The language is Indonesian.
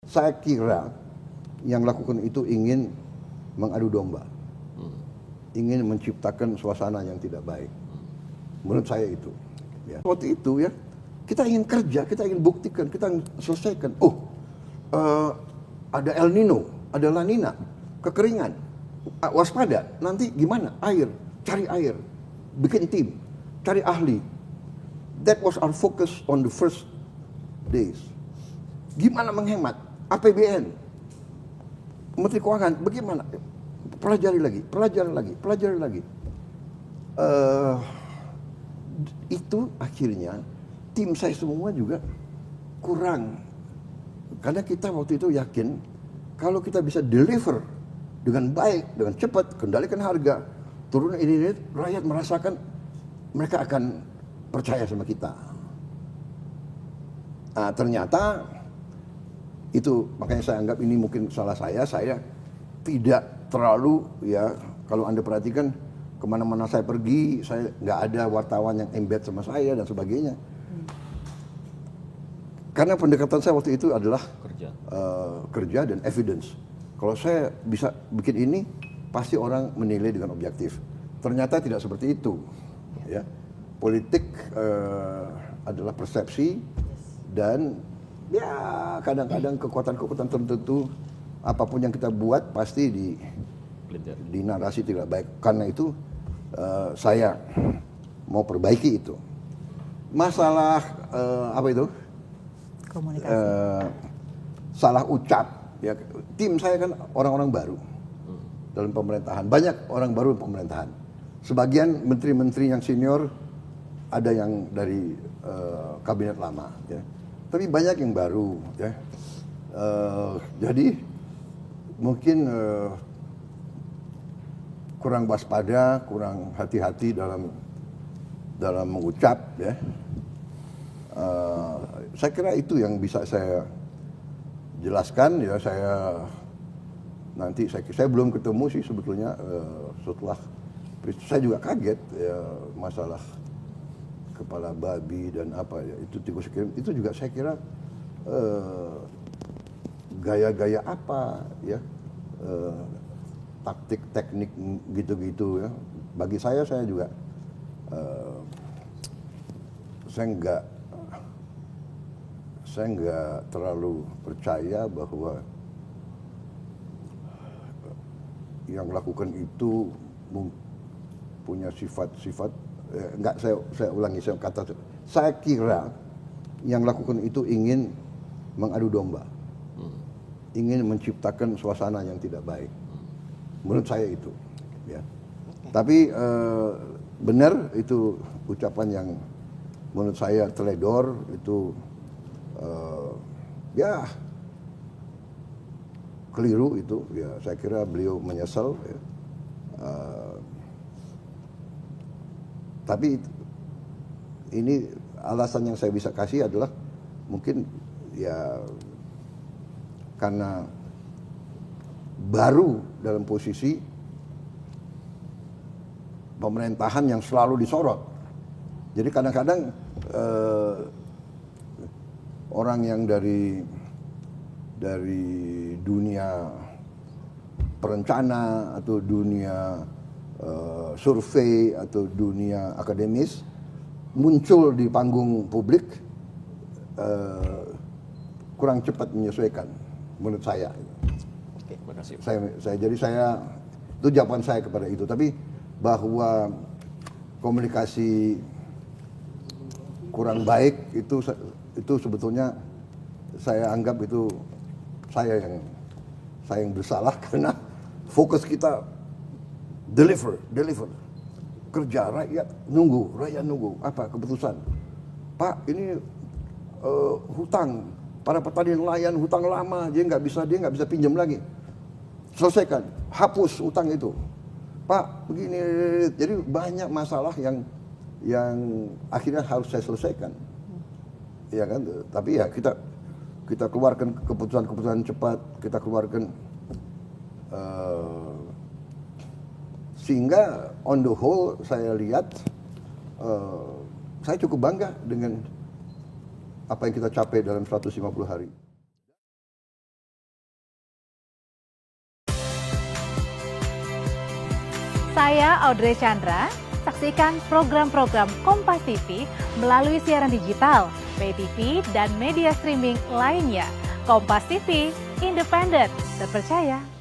Saya kira yang lakukan itu ingin mengadu domba, ingin menciptakan suasana yang tidak baik. Menurut saya itu. Ya. Waktu itu ya, kita ingin kerja, kita ingin buktikan, kita ingin selesaikan. Ada El Nino, ada La Nina, kekeringan, waspada. Nanti gimana? Air, cari air, bikin tim, cari ahli. That was our focus on the first days. Gimana menghemat? APBN, Menteri Keuangan, bagaimana? Pelajari lagi. Itu akhirnya tim saya semua juga kurang. Karena kita waktu itu yakin kalau kita bisa deliver dengan baik, dengan cepat, kendalikan harga, turun ini, rakyat merasakan mereka akan percaya sama kita. Nah, ternyata itu makanya saya anggap ini mungkin salah saya tidak terlalu ya, kalau Anda perhatikan kemana-mana saya pergi, saya nggak ada wartawan yang embed sama saya dan sebagainya. Karena pendekatan saya waktu itu adalah kerja dan evidence. Kalau saya bisa bikin ini, pasti orang menilai dengan objektif. Ternyata tidak seperti itu. Ya, politik adalah persepsi dan ya kadang-kadang kekuatan-kekuatan tertentu apapun yang kita buat pasti di narasi tidak baik. Karena itu saya mau perbaiki itu. Masalah apa itu? Komunikasi. Salah ucap. Ya, tim saya kan orang-orang baru dalam pemerintahan. Banyak orang baru dalam pemerintahan. Sebagian menteri-menteri yang senior ada yang dari kabinet lama. Ya. Tapi banyak yang baru, ya. Jadi mungkin kurang waspada, kurang hati-hati dalam mengucap, ya. Saya kira itu yang bisa saya jelaskan, ya. Saya belum ketemu sih sebetulnya setelah saya juga kaget ya, masalah kepala babi dan apa ya, itu tikus kirim itu juga saya kira gaya-gaya apa ya, taktik teknik gitu-gitu ya. Bagi saya juga saya nggak terlalu percaya bahwa yang lakukan itu punya sifat-sifat. Enggak, saya ulangi, saya kira yang lakukan itu ingin mengadu domba, ingin menciptakan suasana yang tidak baik. Menurut saya itu, ya. Tapi benar itu ucapan yang menurut saya teledor, itu ya keliru itu. Ya, saya kira beliau menyesal. Ya. Tapi ini alasan yang saya bisa kasih adalah mungkin ya karena baru dalam posisi pemerintahan yang selalu disorot. Jadi kadang-kadang orang yang dari dunia perencana atau dunia survei atau dunia akademis muncul di panggung publik kurang cepat menyesuaikan menurut saya. Oke, makasih. Saya itu jawaban saya kepada itu. Tapi bahwa komunikasi kurang baik itu sebetulnya saya anggap itu saya yang bersalah karena fokus kita deliver, kerja, rakyat nunggu apa keputusan. Pak, ini hutang para petani nelayan, hutang lama, dia nggak bisa pinjam lagi, selesaikan, hapus hutang itu. Pak, begini, jadi banyak masalah yang akhirnya harus saya selesaikan, ya kan? Tapi ya kita keluarkan keputusan cepat, kita keluarkan sehingga on the whole saya lihat saya cukup bangga dengan apa yang kita capai dalam 150 hari. Saya Audrey Chandra. Saksikan program-program Kompas TV melalui siaran digital, pay TV, dan media streaming lainnya. Kompas TV, independen, terpercaya.